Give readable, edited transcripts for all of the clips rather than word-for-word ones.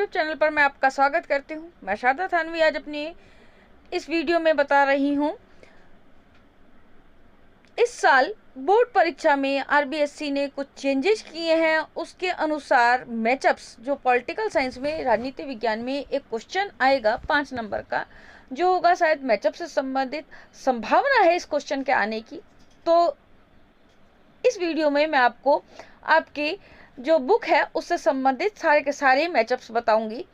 YouTube channel पर मैं आपका स्वागत करती हूँ। मैं शारदा थानवी आज अपनी इस वीडियो में बता रही हूँ, इस साल बोर्ड परीक्षा में आरबीएससी ने कुछ चेंजेस किए हैं। उसके अनुसार मैचअप्स, जो पॉलिटिकल साइंस में, राजनीति विज्ञान में एक क्वेश्चन आएगा 5 नंबर का, जो होगा शायद मैचअप से संबंधित, संभावना है इस क्वेश्चन के आने की। तो इस वीडियो में मैं आपको आपकी जो बुक है उससे संबंधित सारे के सारे मैचअप्स बताऊंगी।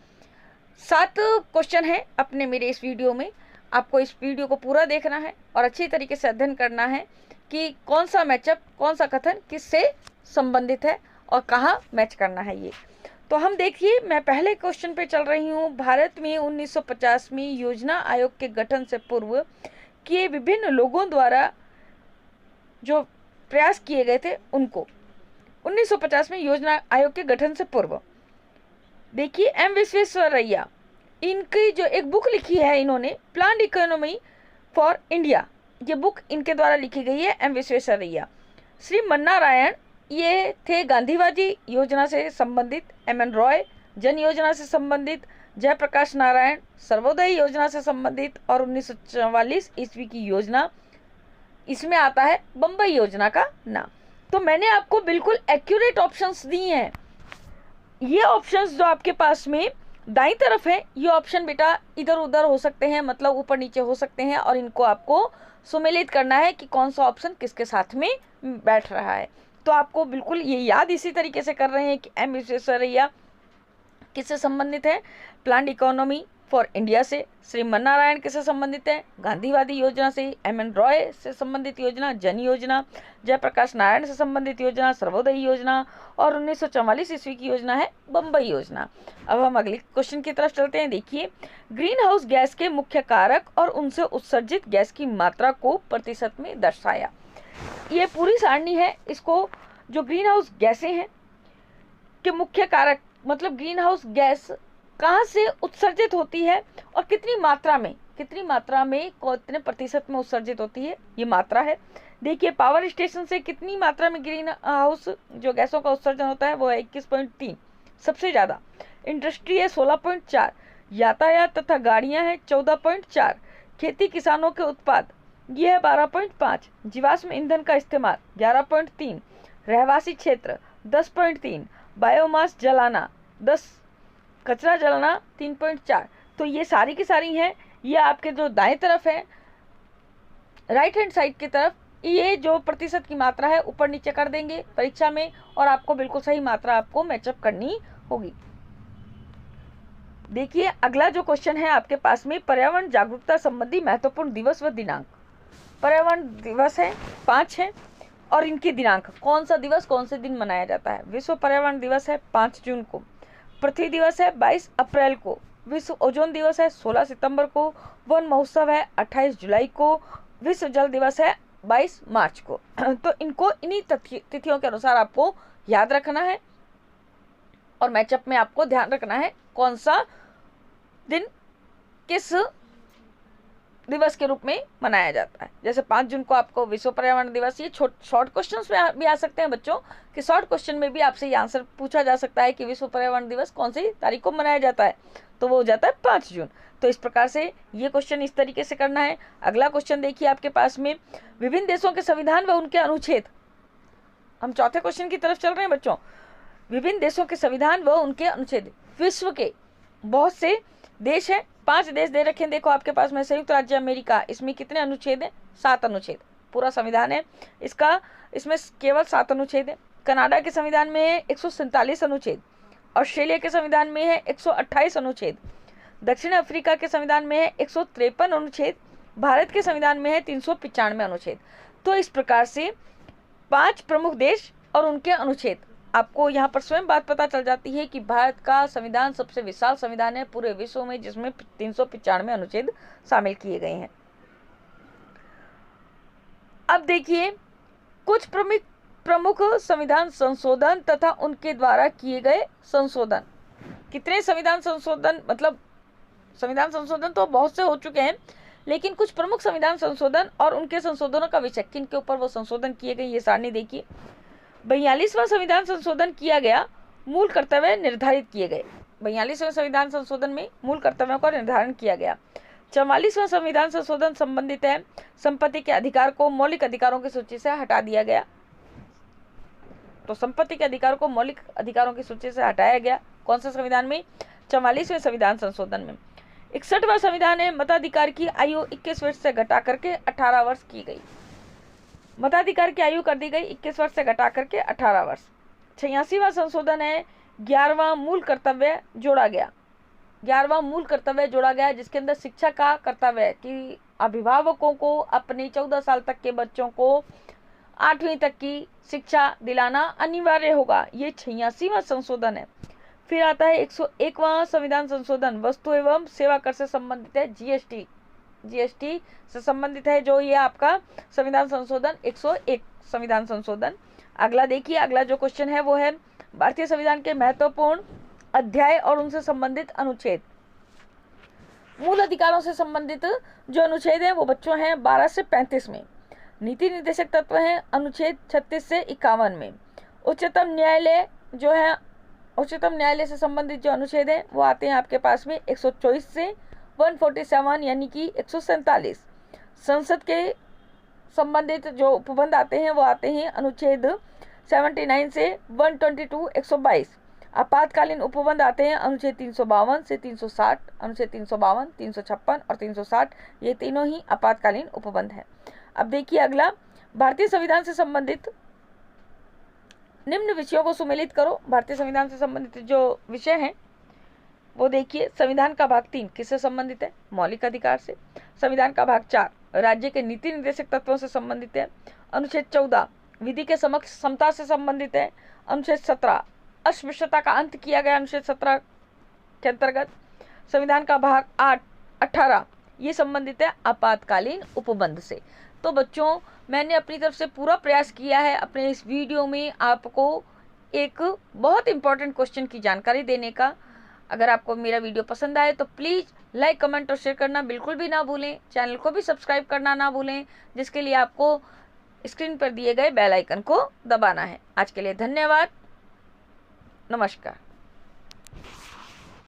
7 क्वेश्चन है अपने मेरे इस वीडियो में। आपको इस वीडियो को पूरा देखना है और अच्छी तरीके से अध्ययन करना है कि कौन सा मैचअप, कौन सा कथन किससे संबंधित है और कहाँ मैच करना है ये। तो हम देखिए, मैं पहले क्वेश्चन पे चल रही हूँ। भारत में 1950 में योजना आयोग के गठन से पूर्व किए विभिन्न लोगों द्वारा जो प्रयास किए गए थे उनको 1950 में योजना आयोग के गठन से पूर्व। देखिए, एम विश्वेश्वरैया, इनकी जो एक बुक लिखी है इन्होंने, प्लान्ड इकोनॉमी फॉर इंडिया, ये बुक इनके द्वारा लिखी गई है, एम विश्वेश्वरैया। श्री मन्नारायण, ये थे गांधीवादी योजना से संबंधित। एम.एन. रॉय, जन योजना से संबंधित। जयप्रकाश नारायण, सर्वोदय योजना से संबंधित। और 1944 ईस्वी की योजना, इसमें आता है बम्बई योजना का नाम। तो मैंने आपको बिल्कुल एक्यूरेट ऑप्शंस दिए हैं। ये ऑप्शंस जो आपके पास में दाईं तरफ है, ये ऑप्शन बेटा इधर उधर हो सकते हैं, मतलब ऊपर नीचे हो सकते हैं, और इनको आपको सुमेलित करना है कि कौन सा ऑप्शन किसके साथ में बैठ रहा है। तो आपको बिल्कुल ये याद इसी तरीके से कर रहे हैं कि एम विश्वेश्वरैया किससे संबंधित है, प्लान्ड इकोनॉमी फॉर इंडिया से। श्री मन्नारायण किससे संबंधित है, गांधीवादी योजना से। एम.एन. रॉय से संबंधित योजना, जन योजना। जयप्रकाश नारायण से संबंधित योजना, सर्वोदय योजना। और 1944 ईस्वी की योजना है बम्बई योजना। अब हम अगले क्वेश्चन की तरफ चलते हैं। देखिए, ग्रीन हाउस गैस के मुख्य कारक और उनसे उत्सर्जित गैस की मात्रा को प्रतिशत में दर्शाया। ये पूरी सारणी है। इसको जो ग्रीन हाउस गैसें हैं के मुख्य कारक, मतलब ग्रीन हाउस गैस कहाँ से उत्सर्जित होती है और कितनी मात्रा में कितने प्रतिशत में उत्सर्जित होती है, ये मात्रा है। देखिए, पावर स्टेशन से कितनी मात्रा में ग्रीन हाउस जो गैसों का उत्सर्जन होता है वो है 21.3, सबसे ज़्यादा। इंडस्ट्री है 16.4, यातायात तथा गाड़ियाँ हैं 14.4, खेती किसानों के उत्पाद ये है 12.5, जीवाश्म ईंधन का इस्तेमाल 11.3, रहवासी क्षेत्र 10.3, बायोमास जलाना 10, कचरा जलाना 3.4। तो ये सारी की सारी हैं। ये आपके जो दाएं तरफ है, राइट हैंड साइड की तरफ, ये जो प्रतिशत की मात्रा है ऊपर नीचे कर देंगे परीक्षा में, और आपको बिल्कुल सही मात्रा आपको मैचअप करनी होगी। देखिए, अगला जो क्वेश्चन है आपके पास में, पर्यावरण जागरूकता संबंधी महत्वपूर्ण दिवस व दिनांक। पर्यावरण दिवस है 5 है, और इनकी दिनांक, कौन सा दिवस कौन से दिन मनाया जाता है। विश्व पर्यावरण दिवस है 5 जून को। पृथ्वी दिवस है 22 अप्रैल को। विश्व ओजोन दिवस है 16 सितंबर को। वन महोत्सव है 28 जुलाई को। विश्व जल दिवस है 22 मार्च को। तो इनको इन्हीं तिथियों के अनुसार आपको याद रखना है, और मैचअप में आपको ध्यान रखना है कौन सा दिन किस दिवस के रूप में मनाया जाता है। जैसे 5 जून को आपको विश्व पर्यावरण दिवस, ये शॉर्ट क्वेश्चंस में भी आ सकते हैं बच्चों, कि शॉर्ट क्वेश्चन में भी आपसे ये आंसर पूछा जा सकता है कि विश्व पर्यावरण दिवस कौन सी तारीख को मनाया जाता है, तो वो हो जाता है 5 जून। तो इस प्रकार से ये क्वेश्चन इस तरीके से करना है। अगला क्वेश्चन देखिए आपके पास में, विभिन्न देशों के संविधान व उनके अनुच्छेद। हम चौथे क्वेश्चन की तरफ चल रहे हैं बच्चों। विभिन्न देशों के संविधान व उनके अनुच्छेद। विश्व के बहुत से देश हैं, 5 देश दे रखे हैं। देखो आपके पास में संयुक्त राज्य अमेरिका, इसमें कितने अनुच्छेद हैं, 7 अनुच्छेद। पूरा संविधान है इसका, इसमें केवल 7 अनुच्छेद है। कनाडा के संविधान में है 147 अनुच्छेद। ऑस्ट्रेलिया के संविधान में है 128 अनुच्छेद। दक्षिण अफ्रीका के संविधान में है 153 अनुच्छेद। भारत के संविधान में है 395 अनुच्छेद। तो इस प्रकार से 5 प्रमुख देश और उनके अनुच्छेद। आपको यहाँ पर स्वयं बात पता चल जाती है कि भारत का संविधान सबसे विशाल संविधान है पूरे विश्व में, जिसमें 395 अनुच्छेद शामिल किए गए हैं। अब देखिए, कुछ प्रमुख संविधान संशोधन तथा उनके द्वारा किए गए संशोधन। कितने संविधान संशोधन, मतलब संविधान संशोधन तो बहुत से हो चुके हैं, लेकिन कुछ प्रमुख संविधान संशोधन और उनके संशोधनों का विषय, किन के ऊपर वो संशोधन किए गए, ये सारणी देखिए। 42वां संविधान संशोधन किया गया, मूल कर्तव्य निर्धारित किए गए। 42वें संविधान संशोधन में मूल कर्तव्यों का निर्धारण किया गया। 44वां संविधान संशोधन संबंधित है संपत्ति के अधिकार को मौलिक अधिकारों की सूची से हटा दिया गया। तो संपत्ति के अधिकार को मौलिक अधिकारों की सूची से हटाया गया कौन से संविधान में? 44वें संविधान संशोधन में। 61वां संविधान है मताधिकार की आयु 21 वर्ष से घटा करके 18 वर्ष की गई। मताधिकार की आयु कर दी गई 21 वर्ष से घटा करके 18 वर्ष। 86वां संशोधन है 11वां मूल कर्तव्य जोड़ा गया। 11वां मूल कर्तव्य जोड़ा गया जिसके अंदर शिक्षा का कर्तव्य है कि अभिभावकों को अपने 14 साल तक के बच्चों को 8वीं तक की शिक्षा दिलाना अनिवार्य होगा। ये 86वां संशोधन है। फिर आता है 101वां संविधान संशोधन वस्तु एवं सेवा कर से संबंधित है, जीएसटी से संबंधित है जो ये आपका संविधान संशोधन 101 संविधान संशोधन। अगला देखिए, अगला जो क्वेश्चन है वो है भारतीय संविधान के महत्वपूर्ण अध्याय और उनसे संबंधित अनुच्छेद। मूल अधिकारों से संबंधित जो अनुच्छेद हैं वो बच्चों हैं 12 से 35 में। नीति निर्देशक तत्व हैं अनुच्छेद 36 से 51 में। उच्चतम न्यायालय से संबंधित जो अनुच्छेद हैं वो आते हैं आपके पास में 124 से 147 यानी कि 147। संसद के संबंधित जो उपबंध आते हैं वो आते हैं अनुच्छेद 79 से 122 122। आपातकालीन उपबंध आते हैं अनुच्छेद 352 से 360, अनुच्छेद 352, 356 और 360। ये तीनों ही आपातकालीन उपबंध हैं। अब देखिए अगला, भारतीय संविधान से संबंधित निम्न विषयों को सुमेलित करो। भारतीय संविधान से संबंधित जो विषय हैं वो देखिए, संविधान का भाग 3 किससे संबंधित है? मौलिक अधिकार से। संविधान का भाग 4 राज्य के नीति निर्देशक तत्वों से संबंधित है। अनुच्छेद 14 विधि के समक्ष समता से संबंधित है। अनुच्छेद 17 अस्पृश्यता का अंत किया गया अनुच्छेद 17 के अंतर्गत। संविधान का भाग 18 ये संबंधित है आपातकालीन उपबंध से। तो बच्चों, मैंने अपनी तरफ से पूरा प्रयास किया है अपने इस वीडियो में आपको एक बहुत इंपॉर्टेंट क्वेश्चन की जानकारी देने का। अगर आपको मेरा वीडियो पसंद आए तो प्लीज़ लाइक, कमेंट और शेयर करना बिल्कुल भी ना भूलें। चैनल को भी सब्सक्राइब करना ना भूलें, जिसके लिए आपको स्क्रीन पर दिए गए बेल आइकन को दबाना है। आज के लिए धन्यवाद। नमस्कार।